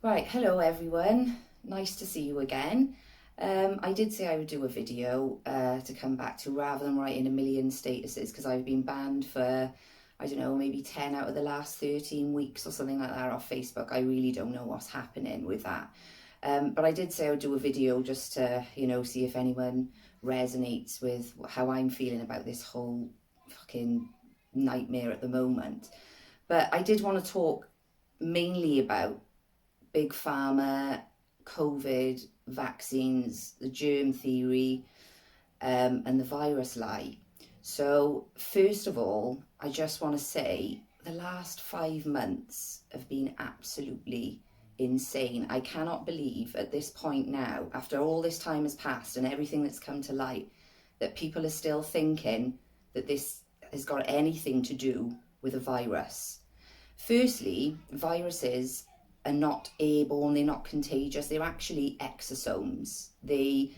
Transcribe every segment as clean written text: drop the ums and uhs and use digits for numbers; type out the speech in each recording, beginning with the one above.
Right, hello everyone. Nice to see you again. I did say I would do a video to come back to rather than writing a million statuses because I've been banned for, I don't know, maybe 10 out of the last 13 weeks or something like that off Facebook. I really don't know what's happening with that. But I did say I would do a video just to, see if anyone resonates with how I'm feeling about this whole fucking nightmare at the moment. But I did want to talk mainly about big pharma, COVID, vaccines, the germ theory, and the virus lie. So, first of all, I just want to say the last 5 months have been absolutely insane. I cannot believe at this point now, after all this time has passed and everything that's come to light, that people are still thinking that this has got anything to do with a virus. Firstly, viruses are not airborne, they're not contagious, they're actually exosomes. They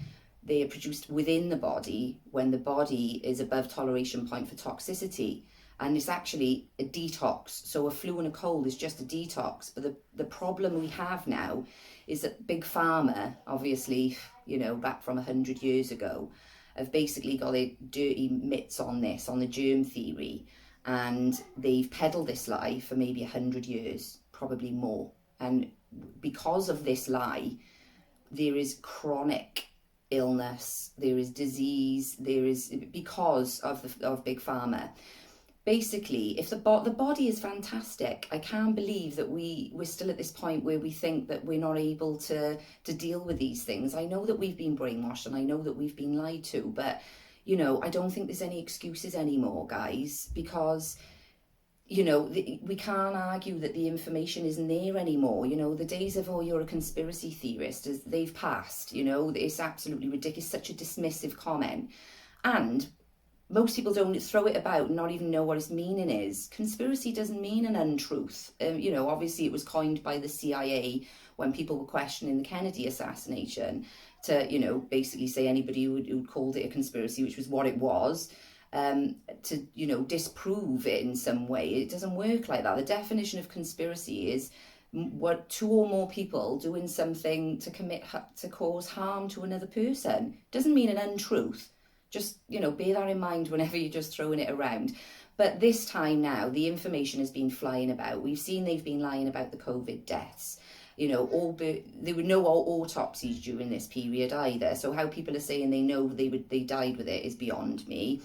are produced within the body when the body is above toleration point for toxicity. And it's actually a detox. So a flu and a cold is just a detox. But the problem we have now is that big pharma, obviously, back from 100 years ago, have basically got their dirty mitts on this, on the germ theory. And they've peddled this lie for maybe 100 years, probably more. And because of this lie, there is chronic illness, there is disease, there is, because of big pharma. Basically, if the body is fantastic, I can't believe that we're still at this point where we think that we're not able to deal with these things. I know that we've been brainwashed and I know that we've been lied to, but I don't think there's any excuses anymore, guys, because we can't argue that the information isn't there anymore. The days of, oh, you're a conspiracy theorist, they've passed. It's absolutely ridiculous, such a dismissive comment. And most people don't throw it about and not even know what its meaning is. Conspiracy doesn't mean an untruth. Obviously it was coined by the CIA when people were questioning the Kennedy assassination to, basically say anybody who called it a conspiracy, which was what it was, to disprove it in some way. It doesn't work like that. The definition of conspiracy is what two or more people doing something to cause harm to another person. Doesn't mean an untruth. Just bear that in mind whenever you're just throwing it around. But this time now, the information has been flying about. We've seen they've been lying about the COVID deaths. There were no autopsies during this period either. So how people are saying they know they died with it is beyond me.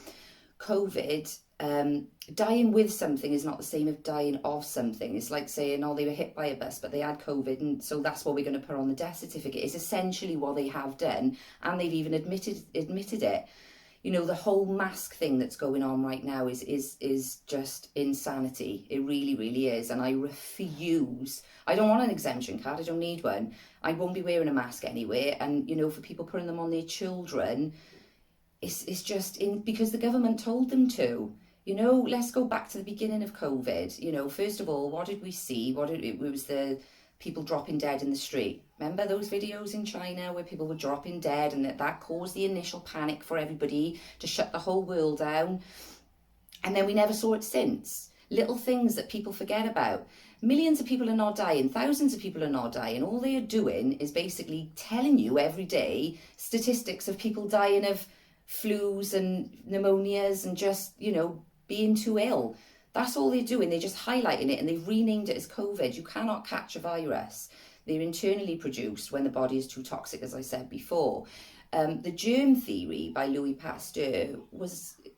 COVID, dying with something is not the same as dying of something. It's like saying, oh, they were hit by a bus, but they had COVID, and so that's what we're going to put on the death certificate. It's essentially what they have done, and they've even admitted it. The whole mask thing that's going on right now is just insanity. It really, really is. And I refuse. I don't want an exemption card. I don't need one. I won't be wearing a mask anyway. And, for people putting them on their children, it's just because the government told them to. Let's go back to the beginning of COVID. First of all, what did we see? It was the people dropping dead in the street. Remember those videos in China where people were dropping dead, and that caused the initial panic for everybody to shut the whole world down? And then we never saw it since. Little things that people forget about. Millions of people are not dying. Thousands of people are not dying. All they are doing is basically telling you every day statistics of people dying of flus and pneumonias and just, being too ill. That's all they're doing. They're just highlighting it, and they've renamed it as COVID. You cannot catch a virus. They're internally produced when the body is too toxic, as I said before. The germ theory by Louis Pasteur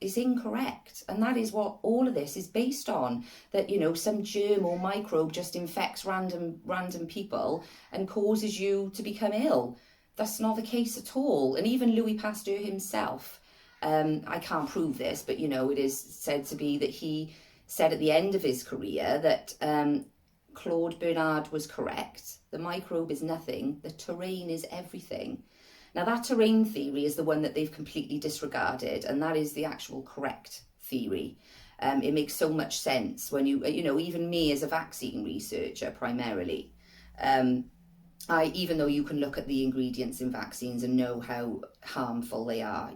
is incorrect, and that is what all of this is based on. That some germ or microbe just infects random people and causes you to become ill. That's not the case at all. And even Louis Pasteur himself, I can't prove this, but it is said to be that he said at the end of his career that Claude Bernard was correct. The microbe is nothing, the terrain is everything. Now that terrain theory is the one that they've completely disregarded, and that is the actual correct theory. It makes so much sense when even me as a vaccine researcher primarily, even though you can look at the ingredients in vaccines and know how harmful they are,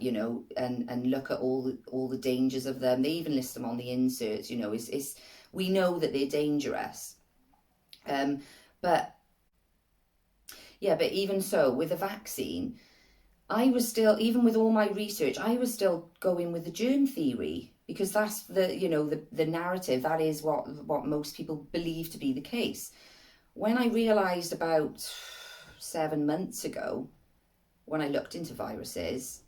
and look at all the dangers of them. They even list them on the inserts, we know that they're dangerous. But Yeah, but even so, with a vaccine, I was still, even with all my research, I was still going with the germ theory, because that's the, you know, the narrative. That is what most people believe to be the case. When I realised about 7 months ago, when I looked into viruses,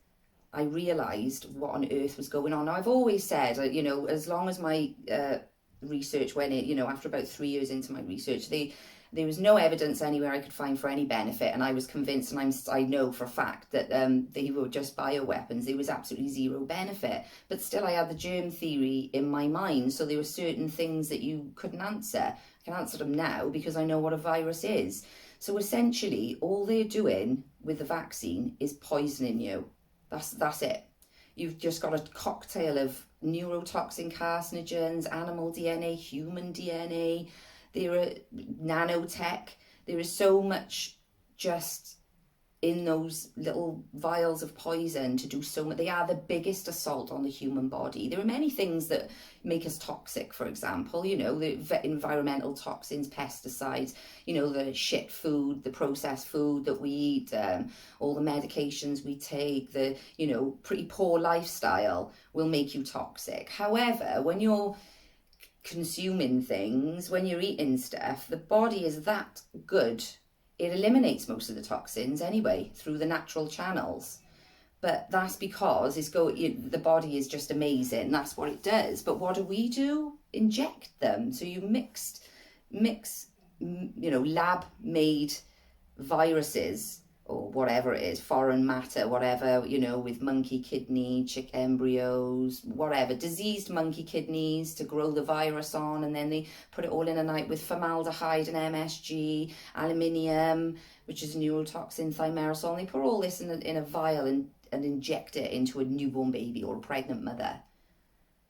I realised what on earth was going on. Now, I've always said, you know, as long as my research went in, you know, after about 3 years into my research, there was no evidence anywhere I could find for any benefit, and I was convinced, and I know for a fact that they were just bioweapons. There was absolutely zero benefit, but still I had the germ theory in my mind, so there were certain things that you couldn't answer. I can answer them now because I know what a virus is. So essentially, all they're doing with the vaccine is poisoning you. That's it. You've just got a cocktail of neurotoxin, carcinogens, animal DNA, human DNA. There are nanotech. There is so much just in those little vials of poison to do so much. They are the biggest assault on the human body. There are many things that make us toxic, for example, you know, the environmental toxins, pesticides, you know, the shit food, the processed food that we eat, all the medications we take, the, you know, pretty poor lifestyle will make you toxic. However, when you're consuming things, when you're eating stuff, the body is that good. It eliminates most of the toxins anyway through the natural channels. But that's because the body is just amazing. That's what it does. But what do? Inject them. So you mix, you know, lab-made viruses or whatever it is, foreign matter, whatever, you know, with monkey kidney, chick embryos, whatever, diseased monkey kidneys to grow the virus on, and then they put it all in a night with formaldehyde and MSG, aluminium, which is a neurotoxin, thimerosal, and they put all this in a vial and inject it into a newborn baby or a pregnant mother.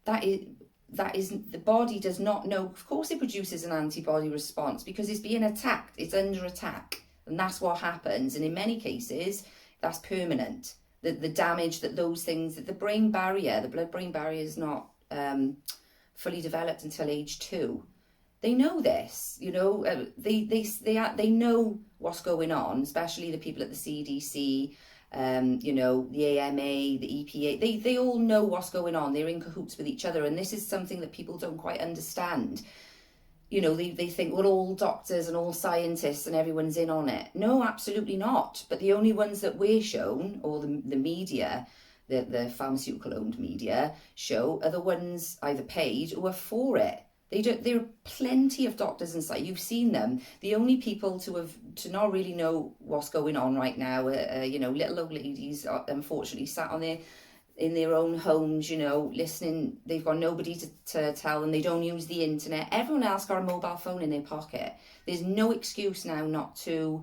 That is the body does not know. Of course it produces an antibody response because it's being attacked, it's under attack. And that's what happens. And in many cases, that's permanent. The damage that those things, that the blood-brain barrier is not fully developed until age 2. They know this, you know, they know what's going on, especially the people at the CDC, you know, the AMA, the EPA, they all know what's going on. They're in cahoots with each other. And this is something that people don't quite understand. You know, they think, well, all doctors and all scientists and everyone's in on it. No, absolutely not. But the only ones that we're shown, or the media, the pharmaceutical-owned media show, are the ones either paid or are for it. There are plenty of doctors and scientists. You've seen them. The only people to not really know what's going on right now are, you know, little old ladies, unfortunately, sat in their own homes, you know, listening. They've got nobody to tell them. They don't use the internet. Everyone else got a mobile phone in their pocket. There's no excuse now not to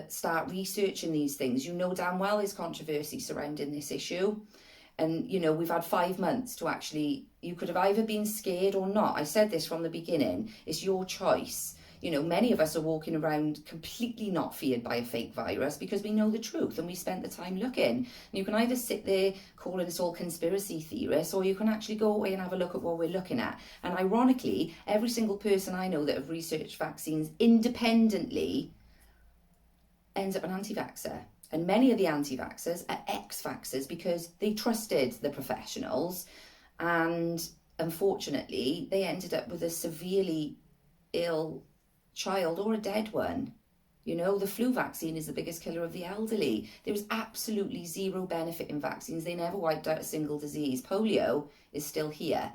start researching these things. You know damn well there's controversy surrounding this issue. And, you know, we've had 5 months to actually, you could have either been scared or not. I said this from the beginning. It's your choice. You know, many of us are walking around completely not feared by a fake virus because we know the truth and we spent the time looking. And you can either sit there calling us all conspiracy theorists, or you can actually go away and have a look at what we're looking at. And ironically, every single person I know that have researched vaccines independently ends up an anti-vaxxer. And many of the anti-vaxxers are ex-vaxxers because they trusted the professionals, and unfortunately they ended up with a severely ill child or a dead one. You know, the flu vaccine is the biggest killer of the elderly. There was absolutely zero benefit in vaccines. They never wiped out a single disease. Polio is still here.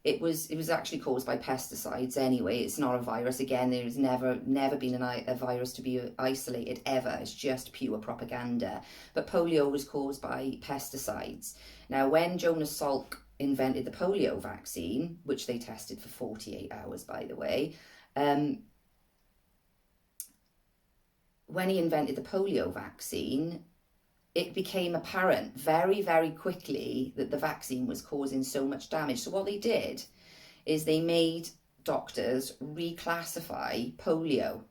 It was actually caused by pesticides anyway. It's not a virus. Again, there's never been a virus to be isolated ever. It's just pure propaganda. But polio was caused by pesticides. Now, when Jonas Salk invented the polio vaccine, which they tested for 48 hours, by the way, when he invented the polio vaccine, it became apparent very, very quickly that the vaccine was causing so much damage. So what they did is they made doctors reclassify polio.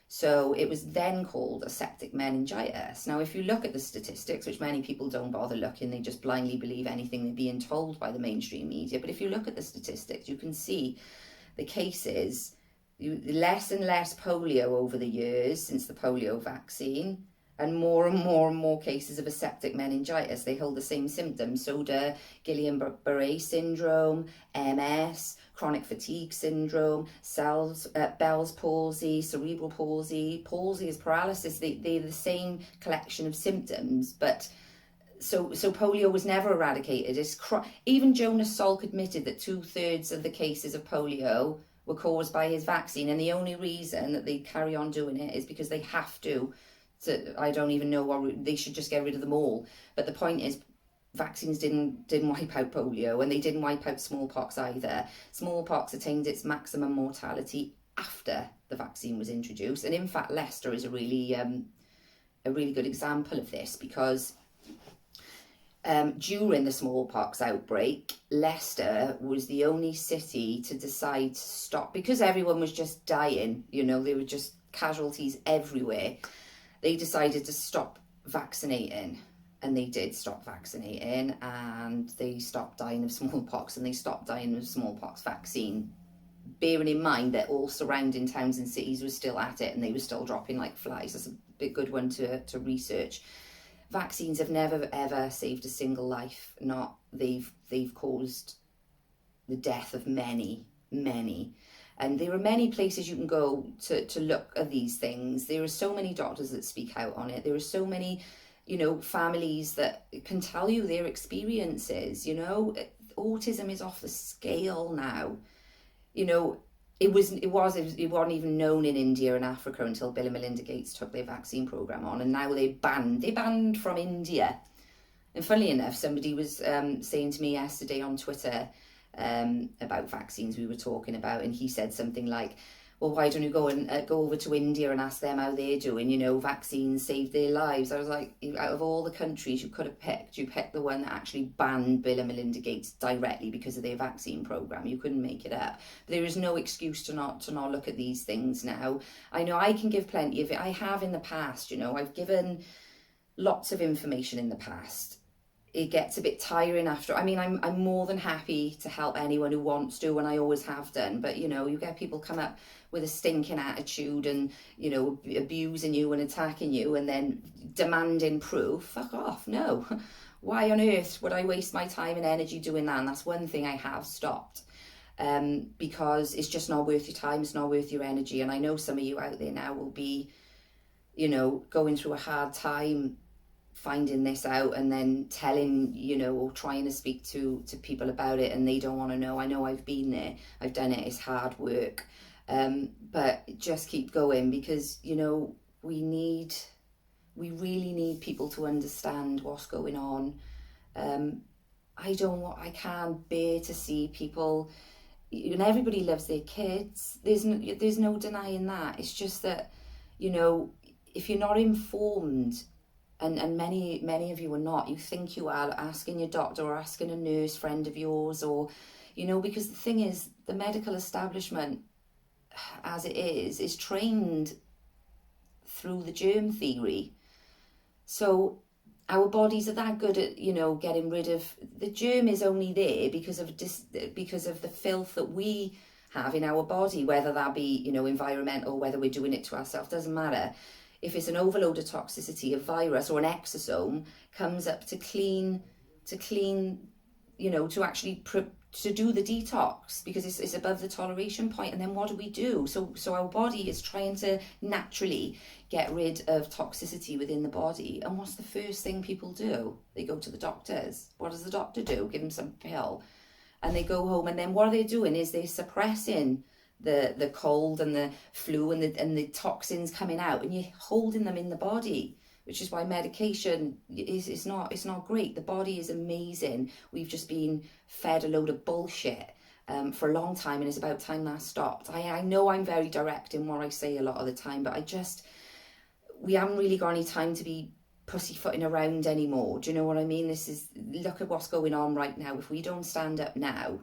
So it was then called a septic meningitis. Now, if you look at the statistics, which many people don't bother looking, they just blindly believe anything they're being told by the mainstream media. But if you look at the statistics, you can see the cases less and less polio over the years since the polio vaccine, and more and more and more cases of aseptic meningitis. They hold the same symptoms. So do Guillain-Barré syndrome, MS, chronic fatigue syndrome, Bell's palsy, cerebral palsy. Palsy is paralysis. They're the same collection of symptoms, but so polio was never eradicated. Even Jonas Salk admitted that 2/3 of the cases of polio were caused by his vaccine, and the only reason that they carry on doing it is because they have to. So I don't even know what they should just get rid of them all. But the point is, vaccines didn't wipe out polio, and they didn't wipe out smallpox either. Smallpox attained its maximum mortality after the vaccine was introduced, and in fact, Leicester is a really good example of this, because during the smallpox outbreak, Leicester was the only city to decide to stop, because everyone was just dying. There were just casualties everywhere. They decided to stop vaccinating, and they did stop vaccinating, and they stopped dying of smallpox, and they stopped dying of smallpox vaccine, bearing in mind that all surrounding towns and cities were still at it, and they were still dropping like flies. That's a big good one to research. Vaccines have never ever saved a single life. They've caused the death of many. And there are many places you can go to look at these things. There are so many doctors that speak out on it. There are so many, families that can tell you their experiences. Autism is off the scale now. It wasn't even known in India and Africa until Bill and Melinda Gates took their vaccine program on, and now they banned from India. And funnily enough, somebody was saying to me yesterday on Twitter about vaccines we were talking about, and he said something like, well, why don't you go over to India and ask them how they're doing? Vaccines saved their lives. I was like, out of all the countries you could have picked, you picked the one that actually banned Bill and Melinda Gates directly because of their vaccine program. You couldn't make it up. There is no excuse to not look at these things now. I know I can give plenty of it. I have in the past. I've given lots of information in the past. It gets a bit tiring after. I'm more than happy to help anyone who wants to, and I always have done. But you get people come up with a stinking attitude and abusing you and attacking you, and then demanding proof. Fuck off! No, why on earth would I waste my time and energy doing that? And that's one thing I have stopped, because it's just not worth your time. It's not worth your energy. And I know some of you out there now will be, going through a hard time finding this out, and then telling, or trying to speak to people about it, and they don't want to know. I know I've been there. I've done it. It's hard work. But just keep going, because, we really need people to understand what's going on. I can't bear to see people, and everybody loves their kids. There's no denying that. It's just that, if you're not informed, and many of you are not, you think you are, asking your doctor or asking a nurse friend of yours, or, because the thing is, the medical establishment, as it is trained through the germ theory. So our bodies are that good at, getting rid of the germ. Is only there because of the filth that we have in our body, whether that be, environmental, whether we're doing it to ourselves, doesn't matter. If it's an overload of toxicity, a virus or an exosome comes up to clean, to actually to do the detox, because it's above the toleration point. And then what do? So our body is trying to naturally get rid of toxicity within the body. And what's the first thing people do? They go to the doctors. What does the doctor do? Give them some pill. And they go home, and then what are they doing is they're suppressing the cold and the flu and the toxins coming out, and you're holding them in the body, which is why medication is not great. The body is amazing. We've just been fed a load of bullshit for a long time, and it's about time that stopped. I know I'm very direct in what I say a lot of the time, but we haven't really got any time to be pussyfooting around anymore. Do you know what I mean? Look at what's going on right now. If we don't stand up now,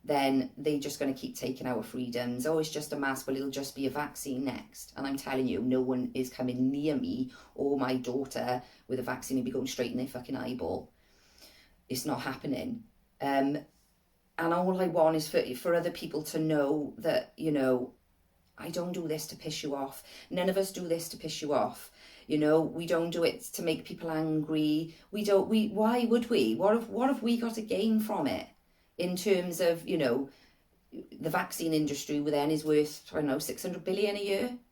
then they're just going to keep taking our freedoms. Oh, it's just a mask. Well, it'll just be a vaccine next. And I'm telling you, no one is coming near me or my daughter with a vaccine and be going straight in their fucking eyeball. It's not happening. And all I want is for other people to know that, I don't do this to piss you off. None of us do this to piss you off. You know, we don't do it to make people angry. Why would we? What have we got to gain from it in terms of, you know, the vaccine industry then is worth, I don't know, 600 billion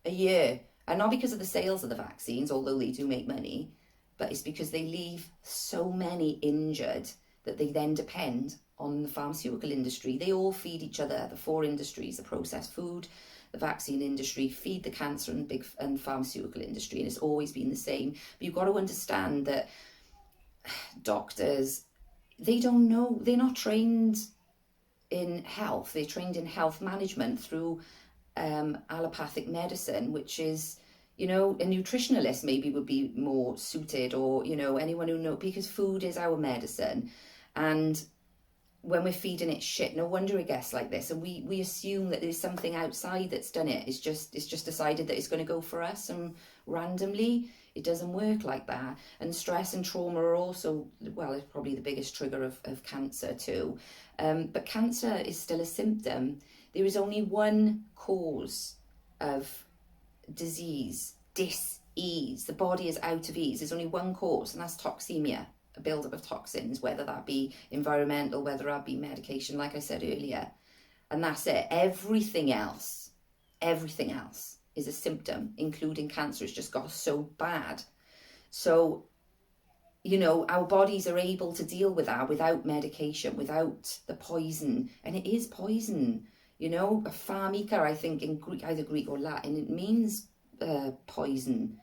a year. And not because of the sales of the vaccines, although they do make money, but it's because they leave so many injured that they then depend on the pharmaceutical industry. They all feed each other. The four industries, the processed food, the vaccine industry, feed the cancer and pharmaceutical industry, and it's always been the same. But you've got to understand that doctors, they don't know, they're not trained in health. They're trained in health management through allopathic medicine, which is, you know, a nutritionalist maybe would be more suited, or, you know, anyone who knows, because food is our medicine. And when we're feeding it shit, no wonder it gets like this. And we assume that there's something outside that's done it. It's just decided that it's going to go for us, and randomly it doesn't work like that. And stress and trauma are also, well, it's probably the biggest trigger of cancer too. But cancer is still a symptom. There is only one cause of disease, dis-ease. The body is out of ease. There's only one cause, and that's toxemia, a buildup of toxins, whether that be environmental, whether that be medication, like I said earlier. And that's it. Everything else is a symptom, including cancer. It's just got so bad. So, you know, our bodies are able to deal with that without medication, without the poison. And it is poison. You know, pharmika, I think, in Greek, either Greek or Latin, it means poison.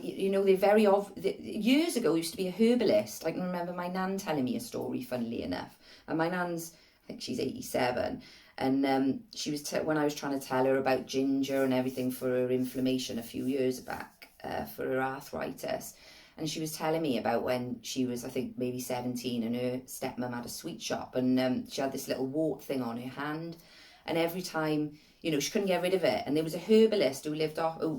You know, they're very years ago, used to be a herbalist. I can remember my nan telling me a story, funnily enough. And my nan's, I think she's 87. And she was, when I was trying to tell her about ginger and everything for her inflammation a few years back, for her arthritis. And she was telling me about when she was, I think, maybe 17, and her stepmom had a sweet shop, and she had this little wart thing on her hand. And every time, you know, she couldn't get rid of it. And there was a herbalist who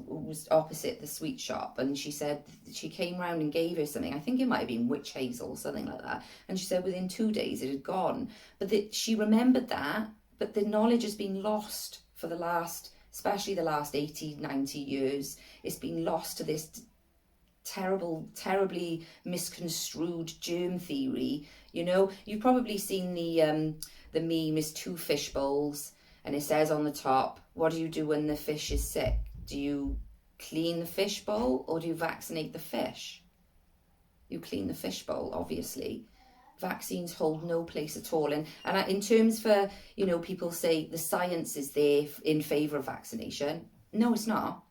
was opposite the sweet shop. And she said she came round and gave her something. I think it might have been witch hazel or something like that. And she said within 2 days it had gone. But she remembered that, but the knowledge has been lost for the last, especially the last 80, 90 years. It's been lost to this terribly misconstrued germ theory. You know, you've probably seen the meme is 2 fish bowls, and it says on the top, what do you do when the fish is sick? Do you clean the fish bowl, or do you vaccinate the fish? You clean the fish bowl, obviously. Vaccines hold no place at all. And in terms for, you know, people say the science is there in favour of vaccination. No, it's not.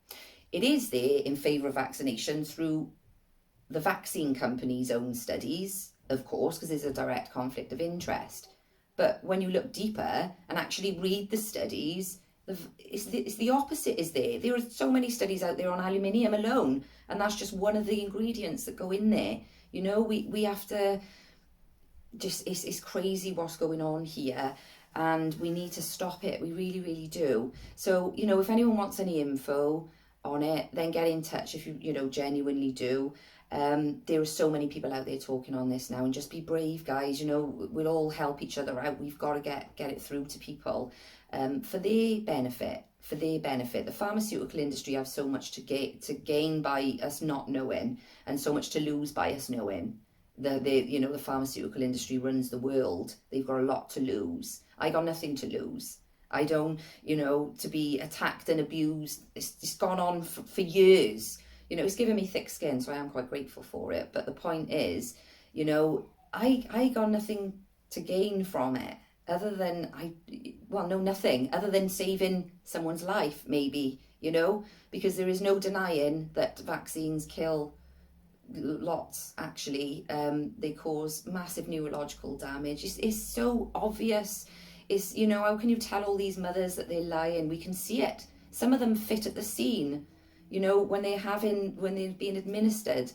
It is there in favour of vaccination through the vaccine companies' own studies, of course, because there's a direct conflict of interest. But when you look deeper and actually read the studies, it's the opposite is there. There are so many studies out there on aluminium alone, and that's just one of the ingredients that go in there. You know, we have to just, it's crazy what's going on here, and we need to stop it. We really, really do. So, you know, if anyone wants any info on it, then get in touch if you know, genuinely do. There are so many people out there talking on this now, and just be brave, guys. You know, we'll all help each other out. We've got to get it through to people for their benefit. The pharmaceutical industry have so much to gain by us not knowing, and so much to lose by us knowing. You know, the pharmaceutical industry runs the world. They've got a lot to lose. I got nothing to lose. I don't, you know, to be attacked and abused. It's gone on for years. You know, it's given me thick skin, so I am quite grateful for it. But the point is, you know, I got nothing to gain from it, other than nothing, other than saving someone's life, maybe, you know, because there is no denying that vaccines kill lots, actually. They cause massive neurological damage. It's so obvious. It's, you know, how can you tell all these mothers that they're lying? We can see it. Some of them fit at the scene. You know, when they're being administered,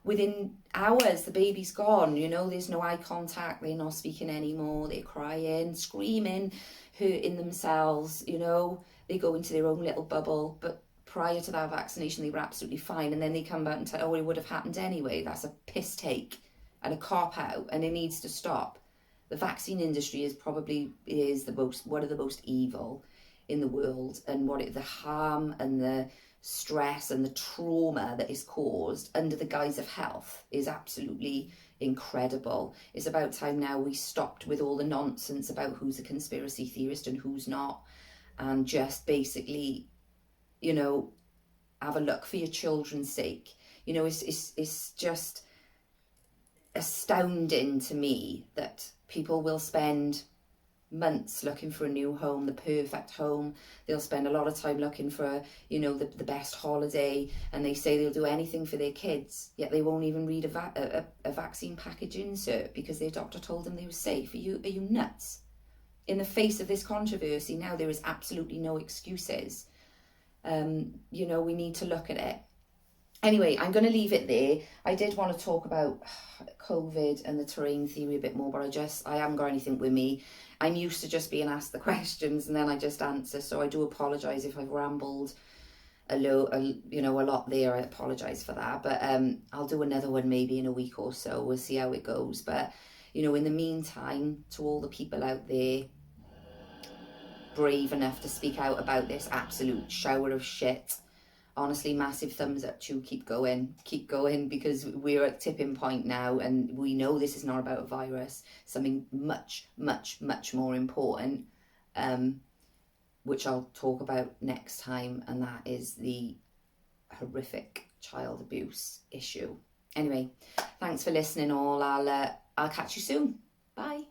within hours the baby's gone. You know, there's no eye contact, they're not speaking anymore, they're crying, screaming, hurting themselves. You know, they go into their own little bubble. But prior to that vaccination they were absolutely fine, and then they come back and tell, oh, it would have happened anyway. That's a piss take and a cop out, and it needs to stop. The vaccine industry is one of the most evil. in the world, and the harm and the stress and the trauma that is caused under the guise of health is absolutely incredible. It's about time now we stopped with all the nonsense about who's a conspiracy theorist and who's not, and just basically, you know, have a look for your children's sake. You know, it's just astounding to me that people will spend months looking for a new home, the perfect home. They'll spend a lot of time looking for, you know, the best holiday, and they say they'll do anything for their kids, yet they won't even read a vaccine package insert because their doctor told them they were safe. Are you nuts? In the face of this controversy now, there is absolutely no excuses. You know, we need to look at it. Anyway, I'm going to leave it there. I did want to talk about COVID and the terrain theory a bit more, but I haven't got anything with me. I'm used to just being asked the questions and then I just answer. So I do apologise if I've rambled a lot there. I apologise for that. But I'll do another one maybe in a week or so. We'll see how it goes. But, you know, in the meantime, to all the people out there brave enough to speak out about this absolute shower of shit, honestly, massive thumbs up to you. Keep going, because we're at tipping point now, and we know this is not about a virus, something much, much, much more important, which I'll talk about next time, and that is the horrific child abuse issue. Anyway, thanks for listening all. I'll catch you soon. Bye.